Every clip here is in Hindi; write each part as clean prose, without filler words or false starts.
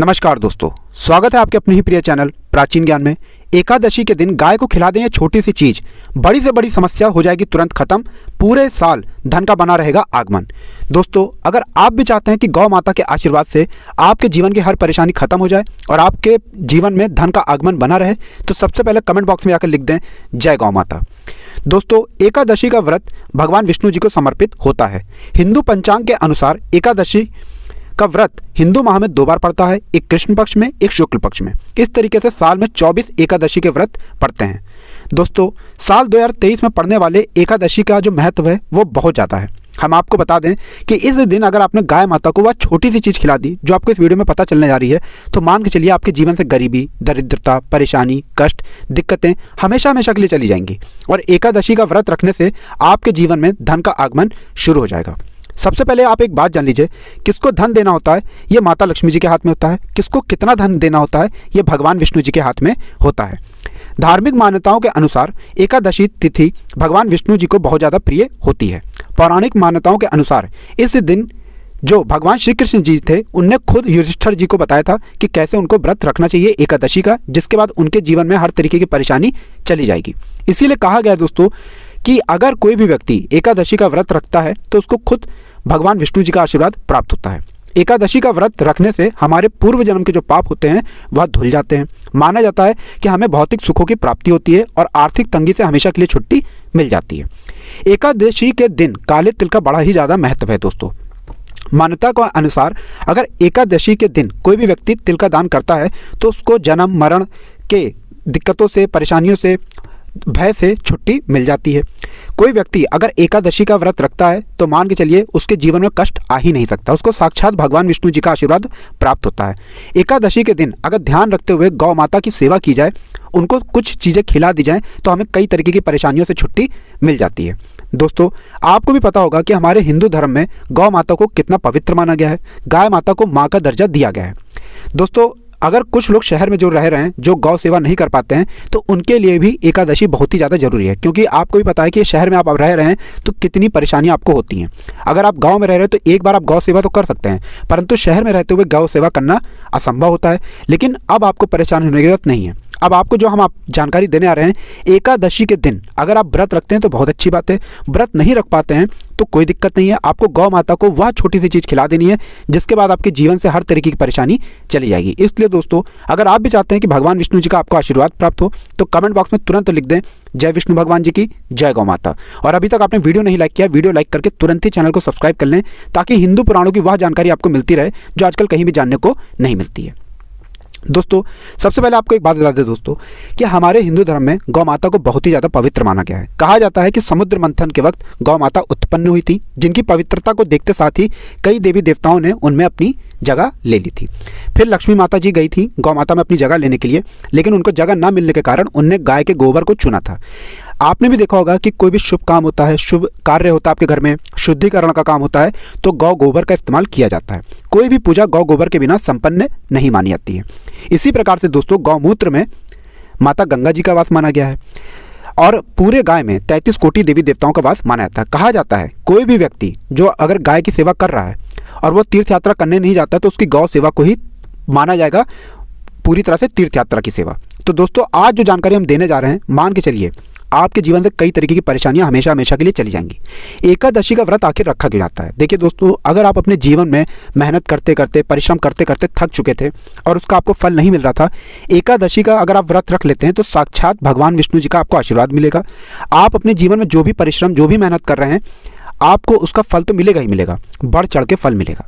नमस्कार दोस्तों, स्वागत है आपके अपने ही प्रिय चैनल प्राचीन ज्ञान में। एकादशी के दिन गाय को खिला दें ये छोटी सी चीज बड़ी से बड़ी समस्या हो जाएगी तुरंत खत्म। पूरे साल धन का बना रहेगा आगमन। दोस्तों, अगर आप भी चाहते हैं कि गौ माता के आशीर्वाद से आपके जीवन की हर परेशानी खत्म हो जाए और आपके जीवन में धन का आगमन बना रहे, तो सबसे पहले कमेंट बॉक्स में आकर लिख दें जय गौ माता। दोस्तों, एकादशी का व्रत भगवान विष्णु जी को समर्पित होता है। हिंदू पंचांग के अनुसार एकादशी का व्रत हिंदू माह में 2 बार पड़ता है, एक कृष्ण पक्ष में, एक शुक्ल पक्ष में। इस तरीके से साल में 24 एकादशी के व्रत पड़ते हैं। दोस्तों, साल 2023 में पड़ने वाले एकादशी का जो महत्व है वो बहुत ज़्यादा है। हम आपको बता दें कि इस दिन अगर आपने गाय माता को वह छोटी सी चीज़ खिला दी जो आपको इस वीडियो में पता चलने जा रही है, तो मान के चलिए आपके जीवन से गरीबी, दरिद्रता, परेशानी, कष्ट, दिक्कतें हमेशा हमेशा के लिए चली जाएंगी और एकादशी का व्रत रखने से आपके जीवन में धन का आगमन शुरू हो जाएगा। सबसे पहले आप एक बात जान लीजिए, किसको धन देना होता है ये माता लक्ष्मी जी के हाथ में होता है। किसको कितना धन देना होता है ये भगवान विष्णु जी के हाथ में होता है। धार्मिक मान्यताओं के अनुसार एकादशी तिथि भगवान विष्णु जी को बहुत ज़्यादा प्रिय होती है। पौराणिक मान्यताओं के अनुसार इस दिन जो भगवान श्री कृष्ण जी थे उनने खुद युधिष्ठिर जी को बताया था कि कैसे उनको व्रत रखना चाहिए एकादशी का, जिसके बाद उनके जीवन में हर तरीके की परेशानी चली जाएगी। इसीलिए कहा गया दोस्तों कि अगर कोई भी व्यक्ति एकादशी का व्रत रखता है तो उसको खुद भगवान विष्णु जी का आशीर्वाद प्राप्त होता है। एकादशी का व्रत रखने से हमारे पूर्व जन्म के जो पाप होते हैं वह धुल जाते हैं। माना जाता है कि हमें भौतिक सुखों की प्राप्ति होती है और आर्थिक तंगी से हमेशा के लिए छुट्टी मिल जाती है। एकादशी के दिन काले तिल का बड़ा ही ज़्यादा महत्व है। दोस्तों, मान्यता के अनुसार अगर एकादशी के दिन कोई भी व्यक्ति तिल का दान करता है तो उसको जन्म मरण के दिक्कतों से, परेशानियों से, भय से छुट्टी मिल जाती है। कोई व्यक्ति अगर एकादशी का व्रत रखता है तो मान के चलिए उसके जीवन में कष्ट आ ही नहीं सकता, उसको साक्षात भगवान विष्णु जी का आशीर्वाद प्राप्त होता है। एकादशी के दिन अगर ध्यान रखते हुए गौ माता की सेवा की जाए, उनको कुछ चीज़ें खिला दी जाएं, तो हमें कई तरीके की परेशानियों से छुट्टी मिल जाती है। दोस्तों, आपको भी पता होगा कि हमारे हिंदू धर्म में गौ माता को कितना पवित्र माना गया है। गाय माता को माँ का दर्जा दिया गया है। दोस्तों, अगर कुछ लोग शहर में जो रह रहे हैं, जो गौ सेवा नहीं कर पाते हैं, तो उनके लिए भी एकादशी बहुत ही ज़्यादा जरूरी है, क्योंकि आपको भी पता है कि शहर में आप रह रहे हैं तो कितनी परेशानियां आपको होती हैं। अगर आप गांव में रह रहे हैं तो एक बार आप गौ सेवा तो कर सकते हैं, परंतु शहर में रहते हुए गौ सेवा करना असंभव होता है। लेकिन अब आपको परेशान होने की जरूरत नहीं है। अब आपको जो हम जानकारी देने आ रहे हैं, एकादशी के दिन अगर आप व्रत रखते हैं तो बहुत अच्छी बात है। व्रत नहीं रख पाते हैं तो कोई दिक्कत नहीं है। आपको गौ माता को वह छोटी सी चीज़ खिला देनी है जिसके बाद आपके जीवन से हर तरीके की परेशानी चली जाएगी। इसलिए दोस्तों, अगर आप भी चाहते हैं कि भगवान विष्णु जी का आपको आशीर्वाद प्राप्त हो तो कमेंट बॉक्स में तुरंत लिख दें जय विष्णु भगवान जी की, जय गौ माता। और अभी तक आपने वीडियो नहीं लाइक किया, वीडियो लाइक करके तुरंत ही चैनल को सब्सक्राइब कर लें, ताकि हिंदू पुराणों की वह जानकारी आपको मिलती रहे जो आजकल कहीं भी जानने को नहीं मिलती है। दोस्तों, सबसे पहले आपको एक बात बता दें दोस्तों कि हमारे हिंदू धर्म में गौ माता को बहुत ही ज़्यादा पवित्र माना गया है। कहा जाता है कि समुद्र मंथन के वक्त गौ माता उत्पन्न हुई थी, जिनकी पवित्रता को देखते साथ ही कई देवी देवताओं ने उनमें अपनी जगह ले ली थी। फिर लक्ष्मी माता जी गई थी गौ माता में अपनी जगह लेने के लिए, लेकिन उनको जगह न मिलने के कारण उनने गाय के गोबर को चुना था। आपने भी देखा होगा कि कोई भी शुभ काम होता है, शुभ कार्य होता है आपके घर में, शुद्धिकरण का काम होता है, तो गौ गोबर का इस्तेमाल किया जाता है। कोई भी पूजा गौ गोबर के बिना संपन्न नहीं मानी जाती है। इसी प्रकार से दोस्तों, गौमूत्र में माता गंगा जी का वास माना गया है और पूरे गाय में 33 कोटि देवी देवताओं का वास माना जाता है। कहा जाता है कोई भी व्यक्ति जो अगर गाय की सेवा कर रहा है और वो तीर्थ यात्रा करने नहीं जाता तो उसकी गौ सेवा को ही माना जाएगा पूरी तरह से तीर्थ यात्रा की सेवा। तो दोस्तों, आज जो जानकारी हम देने जा रहे हैं, मान के चलिए आपके जीवन से कई तरीके की परेशानियां हमेशा हमेशा के लिए चली जाएंगी। एकादशी का व्रत आखिर रखा क्यों जाता है? देखिए दोस्तों, अगर आप अपने जीवन में मेहनत करते करते, परिश्रम करते करते थक चुके थे और उसका आपको फल नहीं मिल रहा था, एकादशी का अगर आप व्रत रख लेते हैं तो साक्षात भगवान विष्णु जी का आपको आशीर्वाद मिलेगा। आप अपने जीवन में जो भी परिश्रम, जो भी मेहनत कर रहे हैं, आपको उसका फल तो मिलेगा ही मिलेगा, बढ़ चढ़ के फल मिलेगा।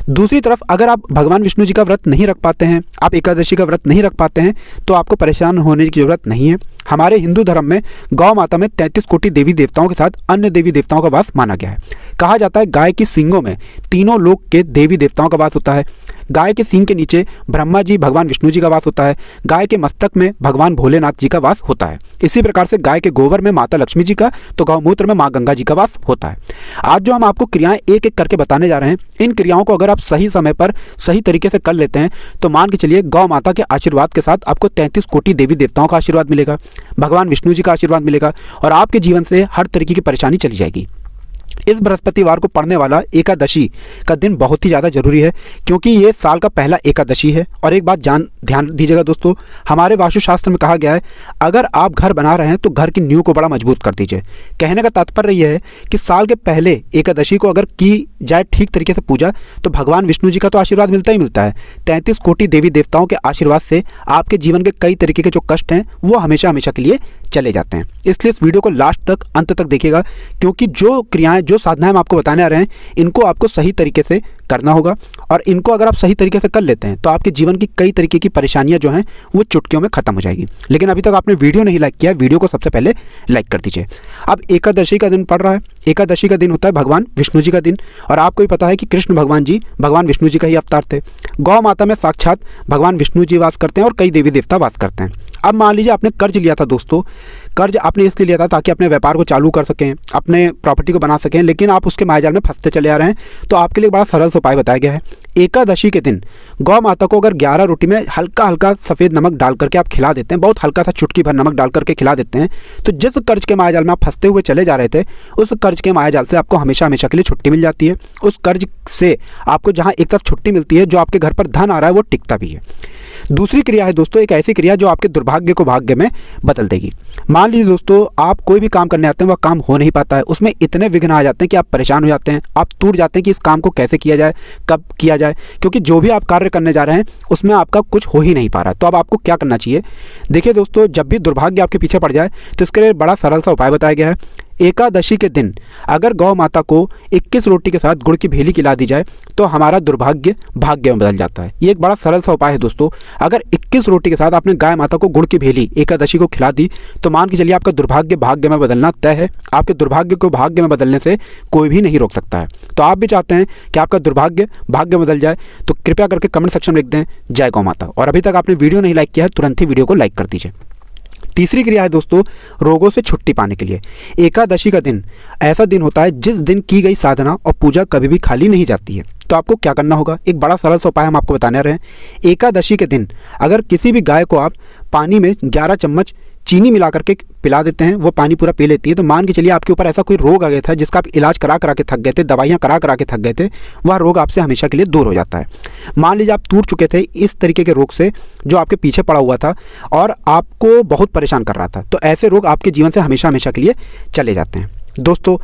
दूसरी तरफ अगर आप भगवान विष्णु जी का व्रत नहीं रख पाते हैं, आप एकादशी का व्रत नहीं रख पाते हैं, तो आपको परेशान होने की जरूरत नहीं है। हमारे हिंदू धर्म में गौ माता में 33 कोटि देवी देवताओं के साथ अन्य देवी देवताओं का वास माना गया है। कहा जाता है गाय की सींगों में तीनों लोक के देवी देवताओं का वास होता है। गाय के सींग के नीचे ब्रह्मा जी, भगवान विष्णु जी का वास होता है। गाय के मस्तक में भगवान भोलेनाथ जी का वास होता है। इसी प्रकार से गाय के गोबर में माता लक्ष्मी जी का, तो गौमूत्र में माँ गंगा जी का वास होता है। आज जो हम आपको क्रियाएं एक एक करके बताने जा रहे हैं, इन क्रियाओं को अगर आप सही समय पर सही तरीके से कर लेते हैं तो मान के चलिए गौ माता के आशीर्वाद के साथ आपको 33 कोटि देवी देवताओं का आशीर्वाद मिलेगा, भगवान विष्णु जी का आशीर्वाद मिलेगा और आपके जीवन से हर तरीके की परेशानी चली जाएगी। इस बृहस्पतिवार को पड़ने वाला एकादशी का दिन बहुत ही ज़्यादा जरूरी है, क्योंकि ये साल का पहला एकादशी है। और एक बात ध्यान दीजिएगा दोस्तों, हमारे वास्तुशास्त्र में कहा गया है अगर आप घर बना रहे हैं तो घर की नींव को बड़ा मजबूत कर दीजिए। कहने का तात्पर्य यह है कि साल के पहले एकादशी को अगर की जाए ठीक तरीके से पूजा तो भगवान विष्णु जी का तो आशीर्वाद मिलता ही मिलता है। 33 कोटि देवी देवताओं के आशीर्वाद से आपके जीवन के कई तरीके के जो कष्ट हैं वो हमेशा हमेशा के लिए चले जाते हैं। इसलिए इस वीडियो को लास्ट तक अंत तक देखिएगा, क्योंकि जो क्रियाएं जो साधनाएं हम आपको बताने आ रहे हैं इनको आपको सही तरीके से करना होगा। और इनको अगर आप सही तरीके से कर लेते हैं तो आपके जीवन की कई तरीके की परेशानियां जो हैं वो चुटकियों में खत्म हो जाएगी। लेकिन अभी तक आपने वीडियो नहीं लाइक किया, वीडियो को सबसे पहले लाइक कर दीजिए। अब एकादशी का दिन पड़ रहा है, एकादशी का दिन होता है भगवान विष्णु जी का दिन। और आपको भी पता है कि कृष्ण भगवान जी भगवान विष्णु जी का ही अवतार थे। गौ माता में साक्षात भगवान विष्णु जी वास करते हैं और कई देवी देवता वास करते हैं। अब मान लीजिए आपने कर्ज लिया था दोस्तों, कर्ज आपने इसलिए लिया था ताकि अपने व्यापार को चालू कर सकें, अपने प्रॉपर्टी को बना सकें, लेकिन आप उसके मायाजाल में फंसते चले आ रहे हैं। तो आपके लिए बड़ा सरल सा उपाय बताया गया है। एकादशी के दिन गौ माता को अगर 11 रोटी में हल्का हल्का सफ़ेद नमक डाल करके आप खिला देते हैं, बहुत हल्का सा चुटकी भर नमक डाल करके खिला देते हैं, तो जिस कर्ज के मायाजाल में आप फंसते हुए चले जा रहे थे उस कर्ज के मायाजाल से आपको हमेशा हमेशा के लिए छुट्टी मिल जाती है। उस कर्ज से आपको जहाँ एक तरफ छुट्टी मिलती है, जो आपके घर पर धन आ रहा है वो टिकता भी है। दूसरी क्रिया है दोस्तों, एक ऐसी क्रिया जो आपके दुर्भाग्य को भाग्य में बदल देगी। मान लीजिए दोस्तों आप कोई भी काम करने आते हैं, वह काम हो नहीं पाता है, उसमें इतने विघ्न आ जाते हैं कि आप परेशान हो जाते हैं, आप टूट जाते हैं कि इस काम को कैसे किया जाए, कब किया जाए, क्योंकि जो भी आप कार्य करने जा रहे हैं उसमें आपका कुछ हो ही नहीं पा रहा। तो अब आपको क्या करना चाहिए? देखिए दोस्तों, जब भी दुर्भाग्य आपके पीछे पड़ जाए तो इसके लिए बड़ा सरल सा उपाय बताया गया है। एकादशी के दिन अगर गौ माता को 21 रोटी के साथ गुड़ की भेली खिला दी जाए तो हमारा दुर्भाग्य भाग्य में बदल जाता है। ये एक बड़ा सरल सा उपाय है दोस्तों। अगर 21 रोटी के साथ आपने गाय माता को गुड़ की भेली एकादशी को खिला दी तो मान के चलिए आपका दुर्भाग्य भाग्य में बदलना तय है। आपके दुर्भाग्य को भाग्य में बदलने से कोई भी नहीं रोक सकता है। तो आप भी चाहते हैं कि आपका दुर्भाग्य भाग्य में बदल जाए तो कृपया करके कमेंट सेक्शन में लिख दें जय गौ माता। और अभी तक आपने वीडियो नहीं लाइक किया है तुरंत ही वीडियो को लाइक कर दीजिए। तीसरी क्रिया है दोस्तों रोगों से छुट्टी पाने के लिए। एकादशी का दिन ऐसा दिन होता है जिस दिन की गई साधना और पूजा कभी भी खाली नहीं जाती है। तो आपको क्या करना होगा? एक बड़ा सरल सा उपाय हम आपको बताने रहे हैं। एकादशी के दिन अगर किसी भी गाय को आप पानी में 11 चम्मच चीनी मिला करके पिला देते हैं, वो पानी पूरा पी लेती है, तो मान के चलिए आपके ऊपर ऐसा कोई रोग आ गया था जिसका आप इलाज करा के थक गए थे, दवाइयाँ करा के थक गए थे, वह रोग आपसे हमेशा के लिए दूर हो जाता है। मान लीजिए आप टूट चुके थे इस तरीके के रोग से जो आपके पीछे पड़ा हुआ था और आपको बहुत परेशान कर रहा था, तो ऐसे रोग आपके जीवन से हमेशा हमेशा के लिए चले जाते हैं। दोस्तों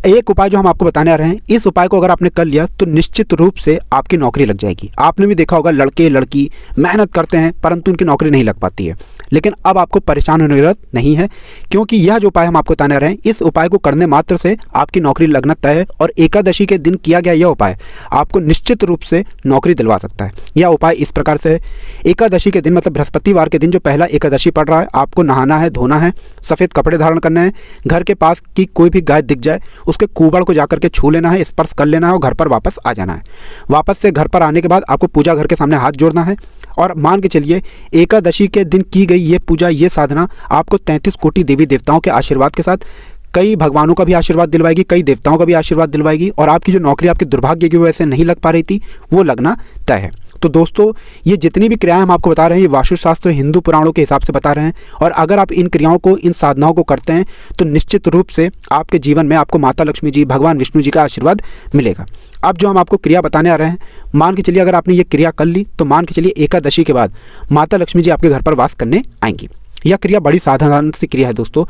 एक उपाय जो हम आपको बताने आ रहे हैं, इस उपाय को अगर आपने कर लिया तो निश्चित रूप से आपकी नौकरी लग जाएगी। आपने भी देखा होगा लड़के लड़की मेहनत करते हैं परंतु उनकी नौकरी नहीं लग पाती है। लेकिन अब आपको परेशान होने की जरूरत नहीं है, क्योंकि यह जो उपाय हम आपको बताने आ रहे हैं इस उपाय को करने मात्र से आपकी नौकरी लगना तय है। और एकादशी के दिन किया गया यह उपाय आपको निश्चित रूप से नौकरी दिलवा सकता है। यह उपाय इस प्रकार से है। एकादशी के दिन मतलब बृहस्पतिवार के दिन जो पहला एकादशी पड़ रहा है, आपको नहाना है, धोना है, सफ़ेद कपड़े धारण करने हैं, घर के पास की कोई भी गाय दिख जाए उसके कूबड़ को जाकर के छू लेना है, स्पर्श कर लेना है और घर पर वापस आ जाना है। वापस से घर पर आने के बाद आपको पूजा घर के सामने हाथ जोड़ना है और मान के चलिए एकादशी के दिन की गई ये पूजा ये साधना आपको 33 कोटि देवी देवताओं के आशीर्वाद के साथ कई भगवानों का भी आशीर्वाद दिलवाएगी, कई देवताओं का भी आशीर्वाद दिलवाएगी और आपकी जो नौकरी आपके दुर्भाग्य की वजह से नहीं लग पा रही थी वो लगना तय है। तो दोस्तों ये जितनी भी क्रियाएं हम आपको बता रहे हैं ये वास्तुशास्त्र हिंदू पुराणों के हिसाब से बता रहे हैं और अगर आप इन क्रियाओं को इन साधनाओं को करते हैं तो निश्चित रूप से आपके जीवन में आपको माता लक्ष्मी जी भगवान विष्णु जी का आशीर्वाद मिलेगा। अब जो हम आपको क्रिया बताने आ रहे हैं, मान के चलिए अगर आपने ये क्रिया कर ली तो मान के चलिए एकादशी के बाद माता लक्ष्मी जी आपके घर पर वास करने आएंगी। यह क्रिया बड़ी साधारण सी क्रिया है दोस्तों।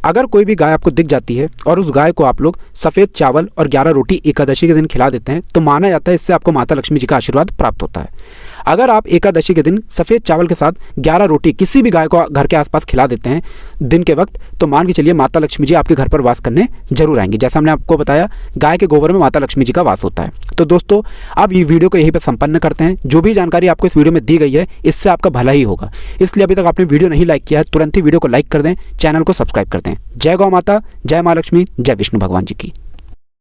अगर कोई भी गाय आपको दिख जाती है और उस गाय को आप लोग सफ़ेद चावल और 11 रोटी एकादशी के दिन खिला देते हैं तो माना जाता है इससे आपको माता लक्ष्मी जी का आशीर्वाद प्राप्त होता है। अगर आप एकादशी के दिन सफ़ेद चावल के साथ 11 रोटी किसी भी गाय को घर के आसपास खिला देते हैं दिन के वक्त तो मान के चलिए माता लक्ष्मी जी आपके घर पर वास करने जरूर आएंगी। जैसा हमने आपको बताया गाय के गोबर में माता लक्ष्मी जी का वास होता है। तो दोस्तों अब ये वीडियो को यहीं पर संपन्न करते हैं। जो भी जानकारी आपको इस वीडियो में दी गई है इससे आपका भला ही होगा, इसलिए अभी तक आपने वीडियो नहीं लाइक किया है तुरंत ही वीडियो को लाइक कर दें, चैनल को सब्सक्राइब कर दें। जय गौ माता, जय माँ लक्ष्मी, जय विष्णु भगवान जी की।